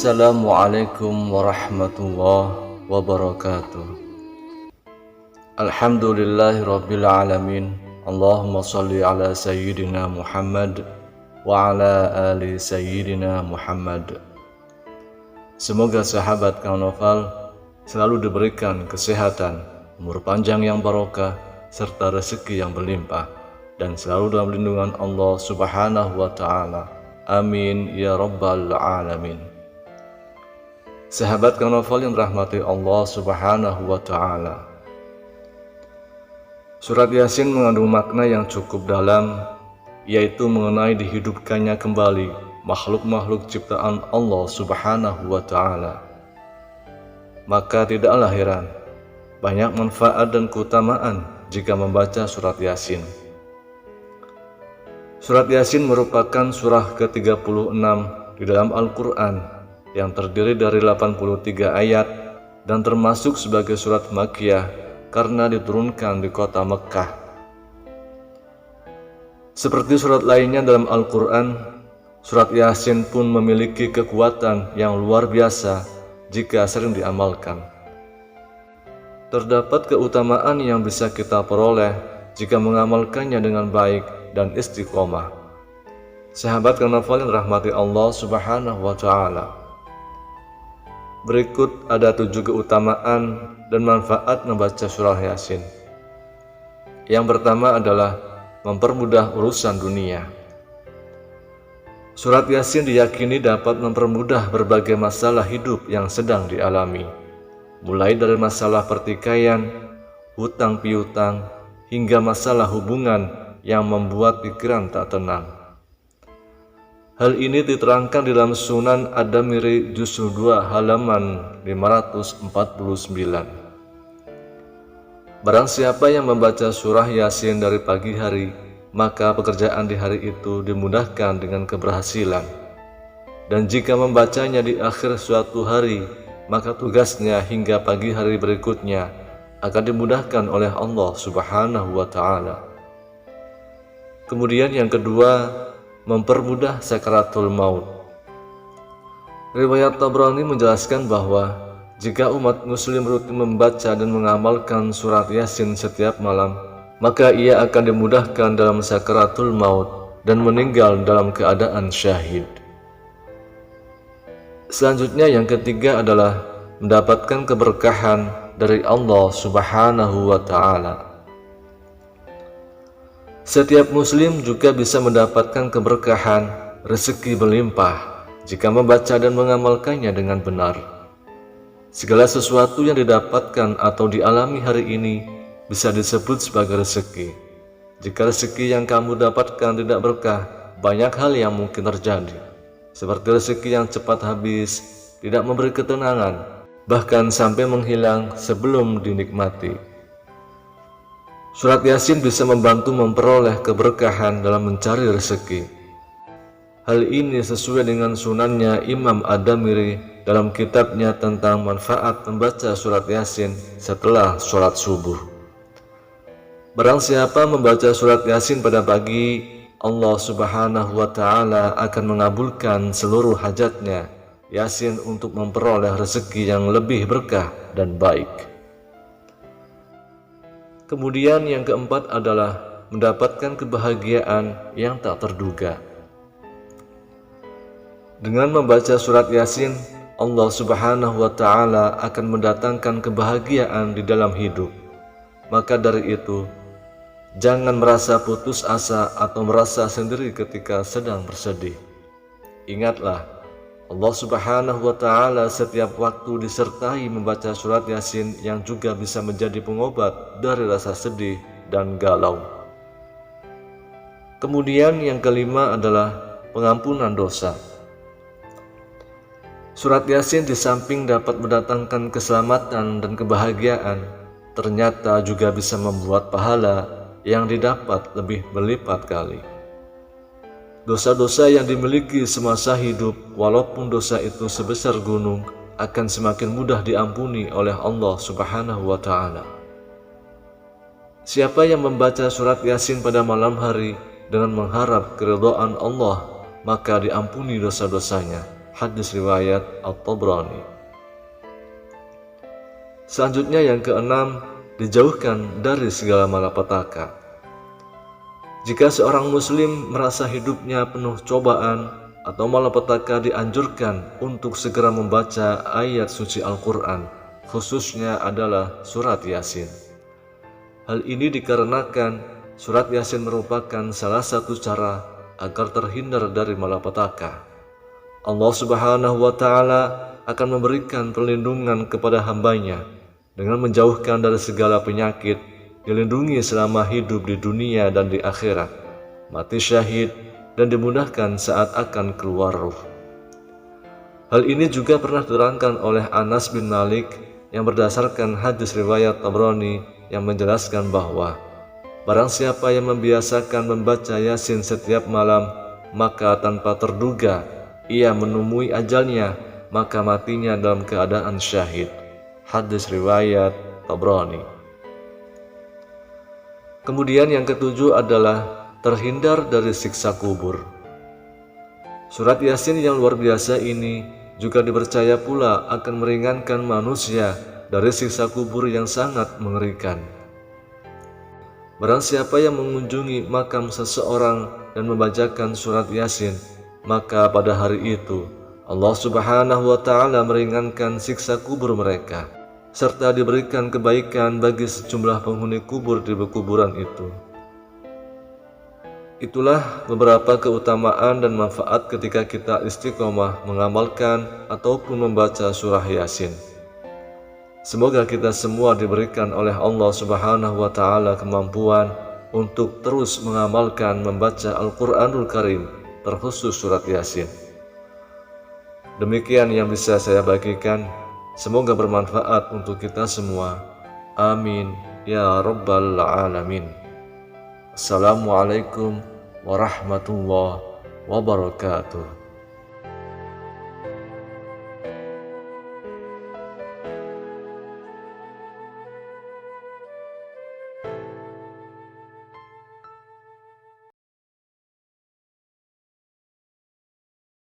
Assalamualaikum warahmatullahi wabarakatuh. Alhamdulillahirabbil alamin. Allahumma shalli ala sayyidina Muhammad wa ala ali sayyidina Muhammad. Semoga sahabat Kang Noval selalu diberikan kesehatan, umur panjang yang barokah, serta rezeki yang berlimpah, dan selalu dalam lindungan Allah Subhanahu wa Ta'ala. Amin ya rabbal alamin. Sahabat Kang Noval yang dirahmati Allah Subhanahu wa Ta'ala, Surat Yasin mengandung makna yang cukup dalam, yaitu mengenai dihidupkannya kembali makhluk-makhluk ciptaan Allah Subhanahu wa Ta'ala. Maka tidaklah heran banyak manfaat dan keutamaan jika membaca surat Yasin. Surat Yasin merupakan surah ke-36 di dalam Al-Quran yang terdiri dari 83 ayat dan termasuk sebagai surat Makkiyah karena diturunkan di kota Mekkah. Seperti surat lainnya dalam Al-Quran, surat Yasin pun memiliki kekuatan yang luar biasa jika sering diamalkan. Terdapat keutamaan yang bisa kita peroleh jika mengamalkannya dengan baik dan istiqomah. Sahabat Kang Noval yang dirahmati Allah Subhanahu wa Ta'ala, berikut ada 7 keutamaan dan manfaat membaca surah Yasin. Yang pertama adalah mempermudah urusan dunia. Surat Yasin diyakini dapat mempermudah berbagai masalah hidup yang sedang dialami, mulai dari masalah pertikaian, hutang piutang, hingga masalah hubungan yang membuat pikiran tak tenang. Hal ini diterangkan dalam Sunan Ad-Damiri juz 2 halaman 549. Barang siapa yang membaca surah Yasin dari pagi hari, maka pekerjaan di hari itu dimudahkan dengan keberhasilan. Dan jika membacanya di akhir suatu hari, maka tugasnya hingga pagi hari berikutnya akan dimudahkan oleh Allah Subhanahu wa Ta'ala. Kemudian yang kedua, mempermudah sakaratul maut. Riwayat Tabrani menjelaskan bahwa jika umat muslim rutin membaca dan mengamalkan surat Yasin setiap malam, maka ia akan dimudahkan dalam sakaratul maut dan meninggal dalam keadaan syahid. Selanjutnya yang ketiga adalah mendapatkan keberkahan dari Allah Subhanahu wa Ta'ala. Setiap muslim juga bisa mendapatkan keberkahan, rezeki berlimpah jika membaca dan mengamalkannya dengan benar. Segala sesuatu yang didapatkan atau dialami hari ini bisa disebut sebagai rezeki. Jika rezeki yang kamu dapatkan tidak berkah, banyak hal yang mungkin terjadi, seperti rezeki yang cepat habis, tidak memberi ketenangan, bahkan sampai menghilang sebelum dinikmati. Surat Yasin bisa membantu memperoleh keberkahan dalam mencari rezeki. Hal ini sesuai dengan sunannya Imam Ad-Damiri dalam kitabnya tentang manfaat membaca surat Yasin setelah sholat subuh. Barang siapa membaca surat Yasin pada pagi, Allah Subhanahu wa Ta'ala akan mengabulkan seluruh hajatnya. Yasin untuk memperoleh rezeki yang lebih berkah dan baik. Kemudian yang keempat adalah mendapatkan kebahagiaan yang tak terduga. Dengan membaca surat Yasin, Allah Subhanahu wa Ta'ala akan mendatangkan kebahagiaan di dalam hidup. Maka dari itu, jangan merasa putus asa atau merasa sendiri ketika sedang bersedih. Ingatlah, Allah Subhanahu wa Ta'ala setiap waktu disertai membaca surat Yasin yang juga bisa menjadi pengobat dari rasa sedih dan galau. Kemudian yang kelima adalah pengampunan dosa. Surat Yasin di samping dapat mendatangkan keselamatan dan kebahagiaan, ternyata juga bisa membuat pahala yang didapat lebih berlipat kali. Dosa-dosa yang dimiliki semasa hidup, walaupun dosa itu sebesar gunung, akan semakin mudah diampuni oleh Allah Subhanahu wa Ta'ala. Siapa yang membaca surat Yasin pada malam hari dengan mengharap keridhaan Allah, maka diampuni dosa-dosanya, Hadis riwayat At-Tabrani. Selanjutnya yang keenam, dijauhkan dari segala malapetaka. Jika seorang muslim merasa hidupnya penuh cobaan atau malapetaka, dianjurkan untuk segera membaca ayat suci Al-Quran, khususnya adalah surat Yasin. Hal ini dikarenakan surat Yasin merupakan salah satu cara agar terhindar dari malapetaka. Allah Subhanahu wa Ta'ala akan memberikan perlindungan kepada hambanya dengan menjauhkan dari segala penyakit, dilindungi selama hidup di dunia dan di akhirat, mati syahid, dan dimudahkan saat akan keluar ruh. Hal ini juga pernah diterangkan oleh Anas bin Malik yang berdasarkan hadis riwayat Tabrani yang menjelaskan bahwa barang siapa yang membiasakan membaca Yasin setiap malam, maka tanpa terduga ia menemui ajalnya, maka matinya dalam keadaan syahid. Hadis riwayat Tabrani. Kemudian yang ketujuh adalah terhindar dari siksa kubur. Surat Yasin yang luar biasa ini juga dipercaya pula akan meringankan manusia dari siksa kubur yang sangat mengerikan. Barang siapa yang mengunjungi makam seseorang dan membacakan surat Yasin, maka pada hari itu Allah Subhanahu wa Ta'ala meringankan siksa kubur mereka, serta diberikan kebaikan bagi sejumlah penghuni kubur di kuburan itu. Itulah beberapa keutamaan dan manfaat ketika kita istiqomah mengamalkan ataupun membaca surah Yasin. Semoga kita semua diberikan oleh Allah Subhanahu wa Ta'ala kemampuan untuk terus mengamalkan membaca Al-Quranul Karim, terkhusus surat Yasin. Demikian yang bisa saya bagikan. Semoga bermanfaat untuk kita semua. Amin ya rabbal alamin. Assalamualaikum warahmatullahi wabarakatuh.